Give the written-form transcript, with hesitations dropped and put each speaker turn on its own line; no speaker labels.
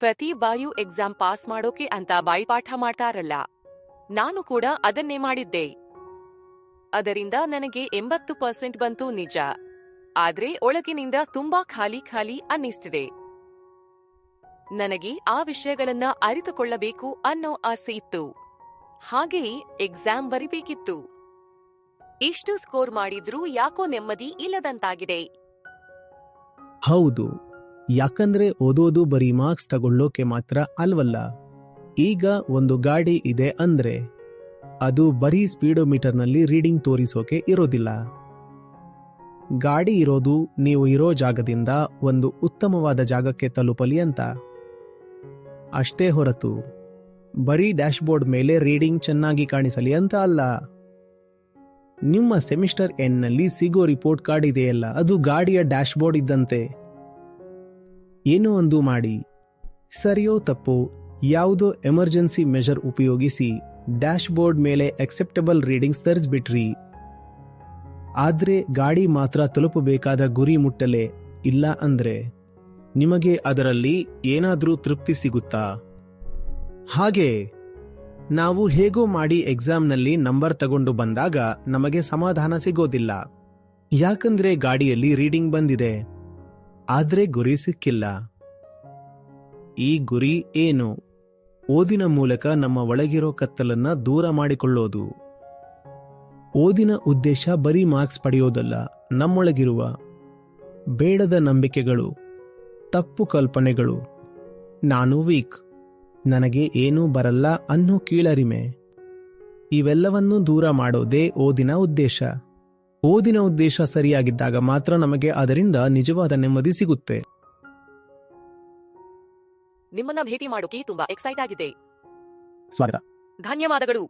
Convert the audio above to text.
ಪ್ರತಿ ಬಾರಿಯೂ exam pass ಮಾಡೋಕೆ ಅಂತ ಬಾಯಿಪಾಠ ಮಾಡ್ತಾರಲ್ಲ, ನಾನು ಕೂಡ ಅದನ್ನೇ ಮಾಡಿದ್ದೆ. ಅದರಿಂದ ನನಗೆ 80% ಬಂತು ನಿಜ. ಆದ್ರೆ ಒಳಗಿನಿಂದ ತುಂಬಾ ಖಾಲಿ ಖಾಲಿ ಅನ್ನಿಸ್ತಿದೆ. ನನಗೆ ಆ ವಿಷಯಗಳನ್ನ ಅರಿತುಕೊಳ್ಳಬೇಕು ಅನ್ನೋ ಆಸೆ ಇತ್ತು. ಹಾಗೆಯೇ ಎಕ್ಸಾಮ್ ಬರಿಬೇಕಿತ್ತು. ಇಷ್ಟು ಸ್ಕೋರ್ ಮಾಡಿದ್ರೂ ಯಾಕೋ ನೆಮ್ಮದಿ ಇಲ್ಲದಂತಾಗಿದೆ.
ಹೌದು, ಯಾಕಂದ್ರೆ ಓದೋದು ಬರೀ ಮಾರ್ಕ್ಸ್ ತಗೊಳ್ಳೋಕೆ ಮಾತ್ರ ಅಲ್ವಲ್ಲ. ಈಗ ಒಂದು ಗಾಡಿ ಇದೆ ಅಂದ್ರೆ ಅದು ಬರೀ ಸ್ಪೀಡೋಮೀಟರ್ನಲ್ಲಿ ರೀಡಿಂಗ್ ತೋರಿಸೋಕೆ ಇರೋದಿಲ್ಲ. ಗಾಡಿ ಇರೋದು ನೀವು ಇರೋ ಜಾಗದಿಂದ ಒಂದು ಉತ್ತಮವಾದ ಜಾಗಕ್ಕೆ ತಲುಪಲಿ ಅಂತ. ಅಷ್ಟೇ ಹೊರತು ಬರೀ ಡ್ಯಾಶ್ಬೋರ್ಡ್ ಮೇಲೆ ರೀಡಿಂಗ್ ಚೆನ್ನಾಗಿ ಕಾಣಿಸಲಿ ಅಂತ ಅಲ್ಲ. ನಿಮ್ಮ ಸೆಮಿಸ್ಟರ್ ಎಂಡ್ನಲ್ಲಿ ಸಿಗೋ ರಿಪೋರ್ಟ್ ಕಾರ್ಡ್ ಇದೆಯಲ್ಲ, ಅದು ಗಾಡಿಯ ಡ್ಯಾಶ್ಬೋರ್ಡ್ ಇದ್ದಂತೆ. ಏನೋ ಒಂದು ಮಾಡಿ, ಸರಿಯೋ ತಪ್ಪೋ ಯಾವುದೋ ಎಮರ್ಜೆನ್ಸಿ ಮೆಷರ್ ಉಪಯೋಗಿಸಿ ಡ್ಯಾಶ್ಬೋರ್ಡ್ ಮೇಲೆ ಅಕ್ಸೆಪ್ಟಬಲ್ ರೀಡಿಂಗ್ಸ್ ತರಿಸ್ಬಿಟ್ರಿ. ಆದ್ರೆ ಗಾಡಿ ಮಾತ್ರ ತಲುಪಬೇಕಾದ ಗುರಿ ಮುಟ್ಟಲೇ ಇಲ್ಲ ಅಂದ್ರೆ ನಿಮಗೆ ಅದರಲ್ಲಿ ಏನಾದ್ರೂ ತೃಪ್ತಿ ಸಿಗುತ್ತಾ? ಹಾಗೆ ನಾವು ಹೇಗೋ ಮಾಡಿ ಎಕ್ಸಾಮ್ನಲ್ಲಿ ನಂಬರ್ ತಗೊಂಡು ಬಂದಾಗ ನಮಗೆ ಸಮಾಧಾನ ಸಿಗೋದಿಲ್ಲ. ಯಾಕಂದ್ರೆ ಗಾಡಿಯಲ್ಲಿ ರೀಡಿಂಗ್ ಬಂದಿದೆ, ಆದ್ರೆ ಗುರಿ ಸಿಕ್ಕಿಲ್ಲ. ಈ ಗುರಿ ಏನು? ಓದಿನ ಮೂಲಕ ನಮ್ಮ ಒಳಗಿರೋ ಕತ್ತಲನ್ನ ದೂರ ಮಾಡಿಕೊಳ್ಳೋದು. ಓದಿನ ಉದ್ದೇಶ ಬರೀ ಮಾರ್ಕ್ಸ್ ಪಡೆಯೋದಲ್ಲ. ನಮ್ಮೊಳಗಿರುವ ಬೇಡದ ನಂಬಿಕೆಗಳು, ತಪ್ಪು ಕಲ್ಪನೆಗಳು, ನಾನು ವೀಕ್, ನನಗೆ ಏನೂ ಬರಲ್ಲ ಅನ್ನೋ ಕೀಳರಿಮೆ, ಇವೆಲ್ಲವನ್ನೂ ದೂರ ಮಾಡೋದೇ ಓದಿನ ಉದ್ದೇಶ. ಓದಿನ ಉದ್ದೇಶ ಸರಿಯಾಗಿದ್ದಾಗ ಮಾತ್ರ ನಮಗೆ ಅದರಿಂದ ನಿಜವಾದ ನೆಮ್ಮದಿ ಸಿಗುತ್ತೆ.
ನಿಮ್ಮನ್ನ ಭೇಟಿ ಮಾಡೋಕೆ ತುಂಬಾ ಎಕ್ಸೈಟ್ ಆಗಿದೆ.
ಸ್ವಾಗತ.
ಧನ್ಯವಾದಗಳು.